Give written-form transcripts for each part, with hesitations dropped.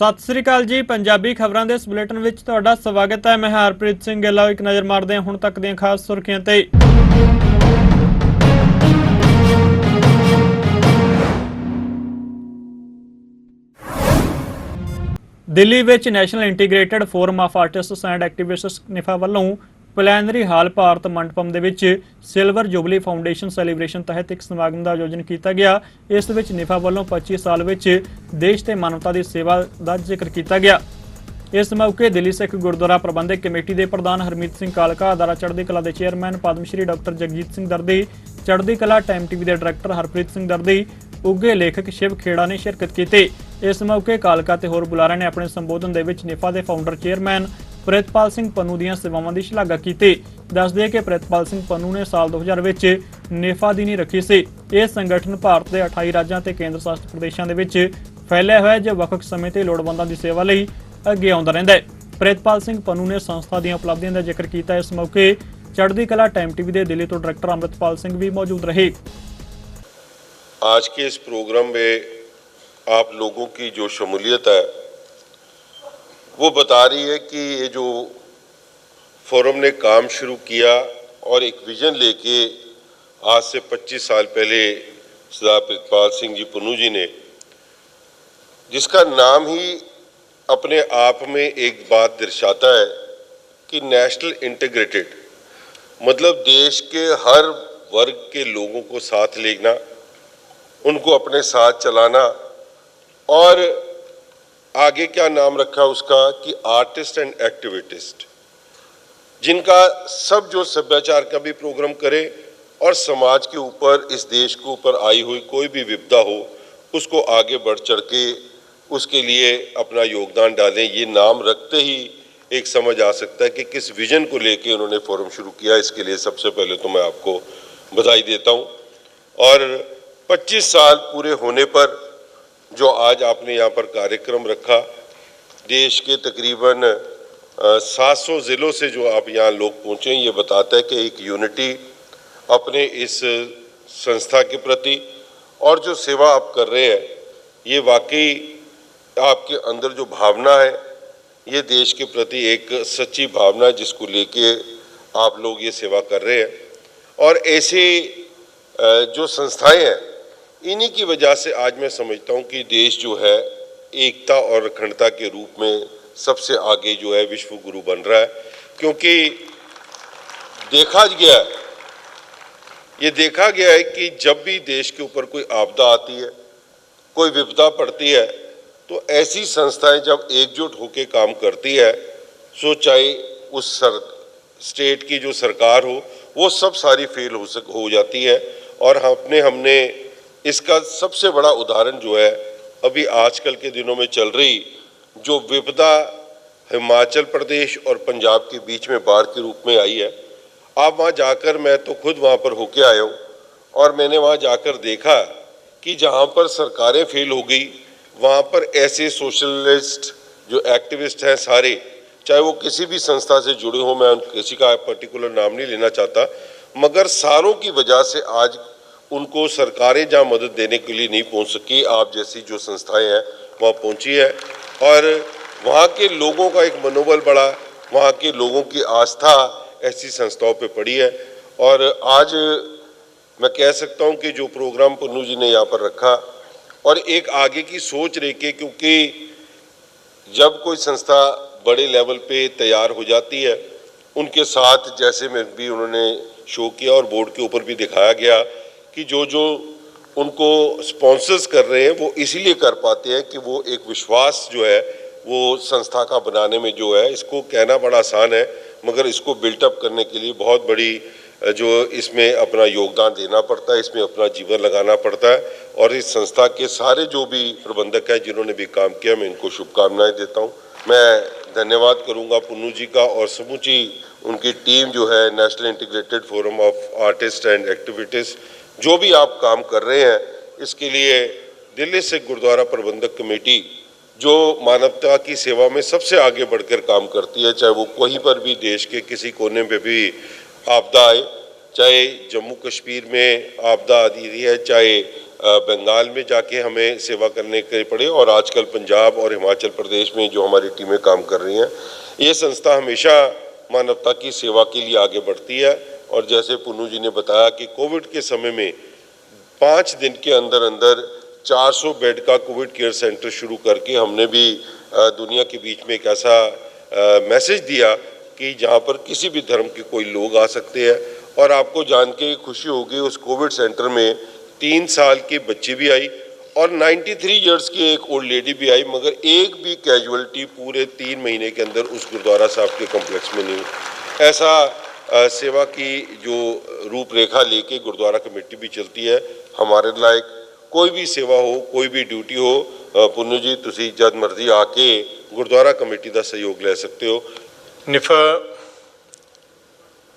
सत श्री अकाल जी। पंजाबी खबरों के इस बुलेटिन में तुहाडा स्वागत है। मैं हरप्रीत सिंह गिल। एक नज़र मारते हैं हुण तक दी खास सुर्खियां ते। दिल्ली विच national integrated forum of artists and activists निफा वालों प्लैनरी हाल भारत मंडपम दे विच सिल्वर जुबली फाउंडेशन सैलीब्रेशन तहत एक समागम का आयोजन किया गया। इस विच निफा वालों 25 साल विच देश ते मानवता की सेवा का जिक्र किया गया। इस मौके दिल्ली सिख गुरुद्वारा प्रबंधक कमेटी के प्रधान हरमीत सिंह कालका, अदारा चढ़ती कला के चेयरमैन पद्मश्री डॉक्टर जगजीत सिंह दर्दी, चढ़ती कला टाइम टीवी के डायरैक्टर हरप्रीत सिंह दर्दी, उगे लेखक शिव खेड़ा ने शिरकत की। इस मौके कालका ते होर बुलारियां ने अपने संबोधन दे विच निफा के फाउंडर चेयरमैन प्रितपाल सिंह पन्नू दी सेवावां की शलाघा की। दस दिए कि प्रितपाल सिंह पन्नू ने साल 2000 विच निफा दी नींह रखी सी। यह संगठन भारत के 28 राज्यों ते केंद्र शासित प्रदेशों के विच फैलिया होया जो वख-वख समय ते लोड़वंदां दी सेवा लई अगे आउंदा रहिंदा है। प्रितपाल सिंह पन्नू ने संस्था दी उपलब्धियों का जिक्र किया। इस मौके चढ़ती कला टाइम टीवी के दिल्ली तो डायरैक्टर अमृतपाल सिंह भी मौजूद रहे। आज के इस प्रोग्राम में आप लोगों की जो शमूलियत है वो बता रही है कि ये जो फोरम ने काम शुरू किया और एक विजन लेके आज से 25 साल पहले सरदार प्रितपाल सिंह जी पन्नू जी ने, जिसका नाम ही अपने आप में एक बात दर्शाता है कि नेशनल इंटीग्रेटेड, मतलब देश के हर वर्ग के लोगों को साथ लेना, उनको अपने साथ चलाना। और आगे क्या नाम रखा उसका कि आर्टिस्ट एंड एक्टिविस्ट, जिनका सब जो सभ्याचार का भी प्रोग्राम करे और समाज के ऊपर, इस देश के ऊपर आई हुई कोई भी विपदा हो उसको आगे बढ़ चढ़ के उसके लिए अपना योगदान डालें। ये नाम रखते ही एक समझ आ सकता है कि किस विजन को लेके उन्होंने फोरम शुरू किया। इसके लिए सबसे पहले तो मैं आपको बधाई देता हूँ। और 25 साल पूरे होने पर जो आज आपने यहाँ पर कार्यक्रम रखा, देश के तकरीबन 700 ज़िलों से जो आप यहाँ लोग पहुँचे, ये बताता है कि एक यूनिटी अपने इस संस्था के प्रति और जो सेवा आप कर रहे हैं, ये वाकई आपके अंदर जो भावना है ये देश के प्रति एक सच्ची भावना है, जिसको लेके आप लोग ये सेवा कर रहे हैं। और ऐसे जो संस्थाएं हैं, इन्हीं की वजह से आज मैं समझता हूँ कि देश जो है एकता और अखंडता के रूप में सबसे आगे जो है विश्व गुरु बन रहा है। क्योंकि ये देखा गया है कि जब भी देश के ऊपर कोई आपदा आती है, कोई विपदा पड़ती है, तो ऐसी संस्थाएं जब एकजुट होकर काम करती है, सो चाहे उस स्टेट की जो सरकार हो वो सब सारी फेल हो जाती है। और हमने इसका सबसे बड़ा उदाहरण जो है अभी आजकल के दिनों में चल रही जो विपदा हिमाचल प्रदेश और पंजाब के बीच में बाढ़ के रूप में आई है। आप वहाँ जाकर, मैं तो खुद वहाँ पर होके आया हूँ और मैंने वहाँ जाकर देखा कि जहाँ पर सरकारें फेल हो गई, वहाँ पर ऐसे सोशलिस्ट जो एक्टिविस्ट हैं सारे, चाहे वो किसी भी संस्था से जुड़े हो, मैं किसी का पर्टिकुलर नाम नहीं लेना चाहता, मगर सारों की वजह से आज उनको सरकारें जहाँ मदद देने के लिए नहीं पहुँच सकी, आप जैसी जो संस्थाएं हैं वहाँ पहुँची है। और वहाँ के लोगों का एक मनोबल बढ़ा, वहाँ के लोगों की आस्था ऐसी संस्थाओं पे पड़ी है। और आज मैं कह सकता हूँ कि जो प्रोग्राम पन्नू जी ने यहाँ पर रखा और एक आगे की सोच लेके, क्योंकि जब कोई संस्था बड़े लेवल पे तैयार हो जाती है, उनके साथ जैसे में भी उन्होंने शो किया और बोर्ड के ऊपर भी दिखाया गया कि जो उनको स्पॉन्सर्स कर रहे हैं वो इसीलिए कर पाते हैं कि वो एक विश्वास जो है वो संस्था का बनाने में जो है, इसको कहना बड़ा आसान है मगर इसको बिल्टअप करने के लिए बहुत बड़ी जो इसमें अपना योगदान देना पड़ता है, इसमें अपना जीवन लगाना पड़ता है। और इस संस्था के सारे जो भी प्रबंधक हैं जिन्होंने भी काम किया, मैं इनको शुभकामनाएं देता हूँ। मैं धन्यवाद करूँगा पन्नू जी का और समूची उनकी टीम जो है national integrated forum of artist and activities, जो भी आप काम कर रहे हैं इसके लिए दिल्ली से गुरुद्वारा प्रबंधक कमेटी जो मानवता की सेवा में सबसे आगे बढ़कर काम करती है, चाहे वो कहीं पर भी देश के किसी कोने पे भी आपदा आए, चाहे जम्मू कश्मीर में आपदा आ रही है, चाहे बंगाल में जाके हमें सेवा करने के पड़े और आजकल पंजाब और हिमाचल प्रदेश में जो हमारी टीमें काम कर रही हैं। ये संस्था हमेशा मानवता की सेवा के लिए आगे बढ़ती है और जैसे पुन्नू जी ने बताया कि कोविड के समय में 5 दिन के अंदर अंदर 400 बेड का कोविड केयर सेंटर शुरू करके हमने भी दुनिया के बीच में एक ऐसा मैसेज दिया कि जहाँ पर किसी भी धर्म के कोई लोग आ सकते हैं। और आपको जान के खुशी होगी उस कोविड सेंटर में 3 साल की बच्ची भी आई और 93 इयर्स की एक ओल्ड लेडी भी आई, मगर एक भी कैजुअलिटी पूरे 3 महीने के अंदर उस गुरुद्वारा साहब के कॉम्प्लेक्स में नहीं हुई। ऐसा सेवा की जो रूपरेखा लेके गुरुद्वारा कमेटी भी चलती है। हमारे लायक कोई भी सेवा हो, कोई भी ड्यूटी हो, पुन्नू जी तुसी जद मर्जी आके गुरुद्वारा कमेटी का सहयोग ले सकते हो। निफा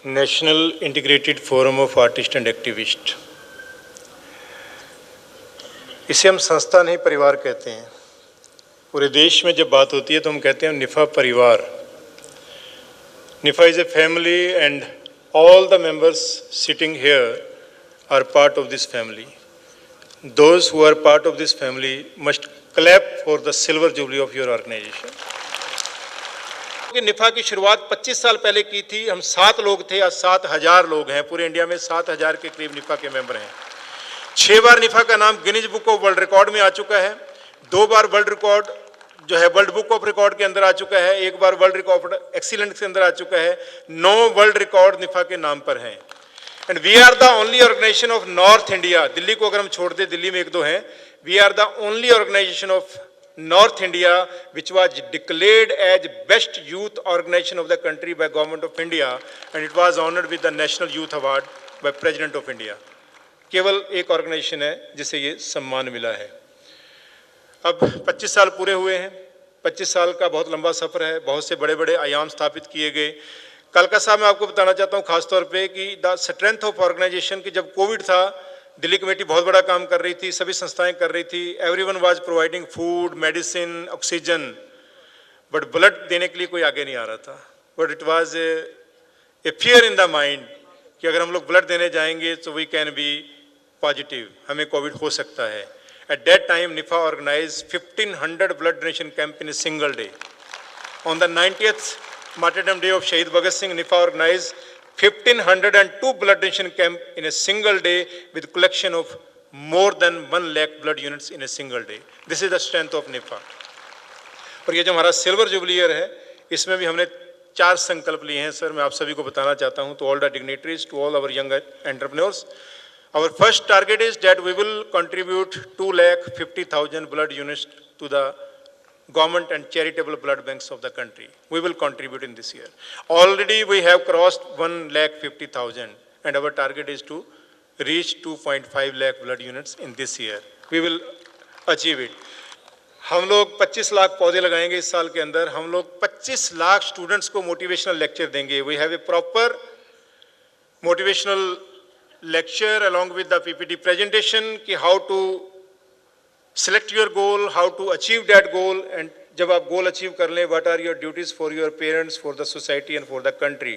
national integrated forum of artist and activist, इसे हम संस्था नहीं परिवार कहते हैं। पूरे देश में जब बात होती है तो हम कहते हैं निफा परिवार। NIFAA is a family and all the members sitting here are part of this family. Those who are part of this family must clap for the silver jubilee of your organization. निफा की शुरुआत 25 साल पहले की थी। हम 7 लोग थे, आज 7000 लोग हैं। पूरे इंडिया में 7000 के करीब निफा के मेंबर हैं। 6 बार निफा का नाम Guinness book of world record में आ चुका है। 2 बार वर्ल्ड रिकॉर्ड जो है वर्ल्ड बुक ऑफ रिकॉर्ड के अंदर आ चुका है। 1 बार वर्ल्ड रिकॉर्ड एक्सीलेंस के अंदर आ चुका है। 9 वर्ल्ड रिकॉर्ड निफा के नाम पर हैं। And we are the only organisation of north India, Delhi को अगर हम छोड़ दें, दिल्ली में 1-2 हैं, we are the only organisation of north India which was declared as best youth organisation of the country by government of India and it was honoured with the national youth award by president of India. केवल एक organisation है जिसे ये सम्मान मिला है। अब 25 साल पूरे हुए हैं। 25 साल का बहुत लंबा सफर है। बहुत से बड़े बड़े आयाम स्थापित किए गए। कल का साहब मैं आपको बताना चाहता हूँ खासतौर पे कि द स्ट्रेंथ ऑफ ऑर्गेनाइजेशन की जब कोविड था, दिल्ली कमेटी बहुत बड़ा काम कर रही थी, सभी संस्थाएं कर रही थी। Everyone was providing food, medicine, oxygen, but blood देने के लिए कोई आगे नहीं आ रहा था। But it was a fear in the mind कि अगर हम लोग ब्लड देने जाएंगे तो वी कैन बी पॉजिटिव, हमें कोविड हो सकता है। At that time NIFAA organise 1500 blood donation camp in a single day. On the 90th Martyrdom Day of Shahid Bhagat Singh, NIFA organized 1502 blood donation camp in a single day with collection of more than 1 lakh blood units in a single day. This is the strength of NIFA. और ये जो हमारा silver jubilee year है, इसमें भी हमने 4 संकल्प लिए हैं सर, मैं आप सभी को बताना चाहता हूँ। To all the dignitaries, to all our young entrepreneurs, our first target is that we will contribute 2,50,000 blood units to the government and charitable blood banks of the country. We will contribute in this year. Already we have crossed 1,50,000 and our target is to reach 2.5 lakh blood units in this year. We will achieve it. हम लोग 25 लाख पौधे लगाएंगे इस साल के अंदर। हम लोग 25 लाख स्टूडेंट्स को मोटिवेशनल लेक्चर देंगे। We have a proper motivational lecture along with the PPT presentation कि how to select your goal, how to achieve that goal, and जब आप गोल अचीव कर लें, what are your duties for your parents, for the society and for the country.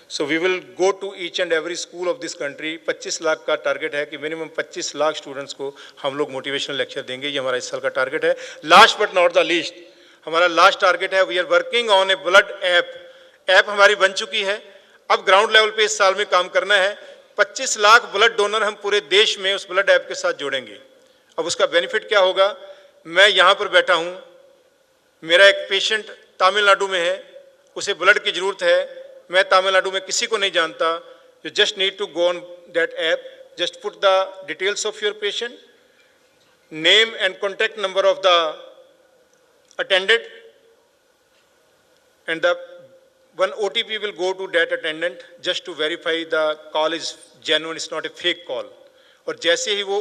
So we will go to each and every school of this country. 25 lakh का target है कि minimum 25 lakh students को हम लोग motivational lecture देंगे। ये हमारा इस साल का टारगेट है। Last but not the least, हमारा लास्ट टारगेट है, we are working on a blood app हमारी बन चुकी है। अब ग्राउंड लेवल पे इस साल में काम करना है। 25 लाख ब्लड डोनर हम पूरे देश में उस ब्लड ऐप के साथ जोड़ेंगे। अब उसका बेनिफिट क्या होगा? मैं यहाँ पर बैठा हूँ, मेरा एक पेशेंट तमिलनाडु में है, उसे ब्लड की ज़रूरत है, मैं तमिलनाडु में किसी को नहीं जानता। You just need to go on that app, just put the details of your patient, name and contact number of the attendant, and the one OTP will go to that attendant just to verify the call is genuine, it's not a fake call. और जैसे ही वो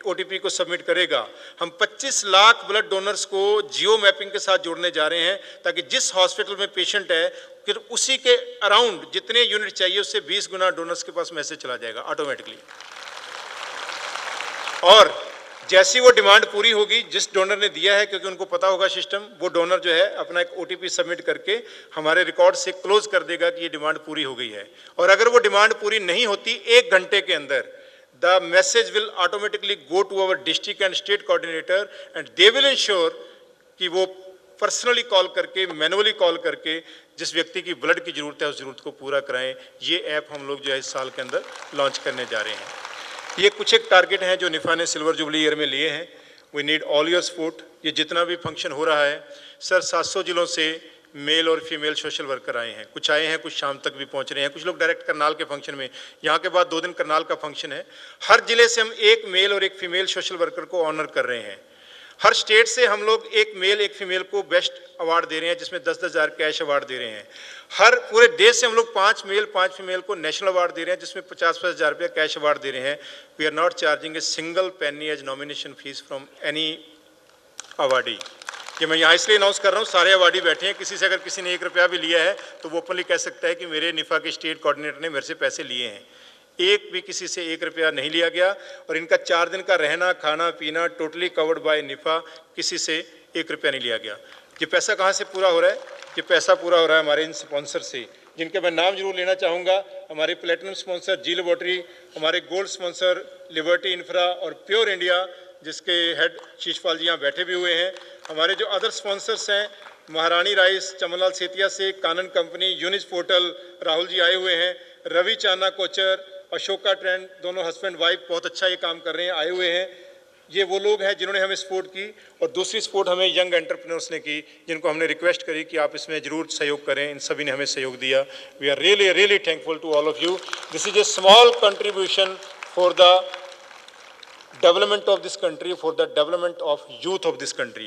OTP को submit करेगा, हम 25 lakh blood donors को geo mapping के साथ जोड़ने जा रहे हैं, ताकि जिस हॉस्पिटल में पेशेंट है फिर उसी के अराउंड जितने यूनिट चाहिए उससे 20 गुना डोनर्स के पास मैसेज चला जाएगा ऑटोमेटिकली। और जैसी वो डिमांड पूरी होगी, जिस डोनर ने दिया है, क्योंकि उनको पता होगा सिस्टम, वो डोनर जो है अपना एक OTP सबमिट करके हमारे रिकॉर्ड से क्लोज कर देगा कि ये डिमांड पूरी हो गई है। और अगर वो डिमांड पूरी नहीं होती 1 घंटे के अंदर, the message will automatically go to our district and state coordinator and they will ensure कि वो पर्सनली कॉल करके, मैनुअली कॉल करके जिस व्यक्ति की ब्लड की ज़रूरत है उस ज़रूरत को पूरा कराएं। ये ऐप हम लोग जो है इस साल के अंदर लॉन्च करने जा रहे हैं। ये कुछ एक टारगेट हैं जो निफा ने सिल्वर जुबली ईयर में लिए हैं। We need all your support. ये जितना भी फंक्शन हो रहा है सर, 700 जिलों से मेल और फीमेल सोशल वर्कर आए हैं, कुछ आए हैं, कुछ शाम तक भी पहुंच रहे हैं, कुछ लोग डायरेक्ट करनाल के फंक्शन में, यहाँ के बाद 2 दिन करनाल का फंक्शन है। हर जिले से हम एक मेल और एक फीमेल सोशल वर्कर को ऑनर कर रहे हैं। हर स्टेट से हम लोग एक मेल एक फीमेल को बेस्ट अवार्ड दे रहे हैं, जिसमें 10-10 हज़ार कैश अवार्ड दे रहे हैं। हर पूरे देश से हम लोग 5 मेल 5 फीमेल को नेशनल अवार्ड दे रहे हैं, जिसमें 50-50 हज़ार रुपया कैश अवार्ड दे रहे हैं। We are not charging a single penny as nomination fee from any awardee. ये मैं यहाँ इसलिए अनाउंस कर रहा हूँ, सारे अवार्डी बैठे हैं, किसी से अगर किसी ने 1 रुपया भी लिया है तो वो ओपनली कह सकता है कि मेरे निफा के स्टेट कोऑर्डिनेटर ने मेरे से पैसे लिए हैं। एक भी किसी से 1 रुपया नहीं लिया गया और इनका 4 दिन का रहना खाना पीना टोटली कवर्ड बाय निफा, किसी से 1 रुपया नहीं लिया गया। ये पैसा कहाँ से पूरा हो रहा है? ये पैसा पूरा हो रहा है हमारे इन स्पॉन्सर से, जिनके मैं नाम जरूर लेना चाहूँगा। हमारे प्लेटिनम स्पॉन्सर जी लेबोरेटरी, हमारे गोल्ड स्पॉन्सर लिबर्टी इंफ्रा और प्योर इंडिया, जिसके हेड शीशपाल जी यहाँ बैठे भी हुए हैं। हमारे जो अदर स्पॉन्सर्स हैं, महारानी राइस, चमनलाल सेतिया से, कानन कंपनी, यूनिस पोर्टल, राहुल जी आए हुए हैं, रवि चाना कोचर, अशोका ट्रेंड, दोनों हस्बैंड वाइफ बहुत अच्छा ये काम कर रहे हैं, आए हुए हैं। ये वो लोग हैं जिन्होंने हमें सपोर्ट की। और दूसरी सपोर्ट हमें यंग एंटरप्रेन्योर्स ने की, जिनको हमने रिक्वेस्ट करी कि आप इसमें जरूर सहयोग करें। इन सभी ने हमें सहयोग दिया। We are really thankful to all of you. This is a small contribution for the development of this country, for the development of youth of this country.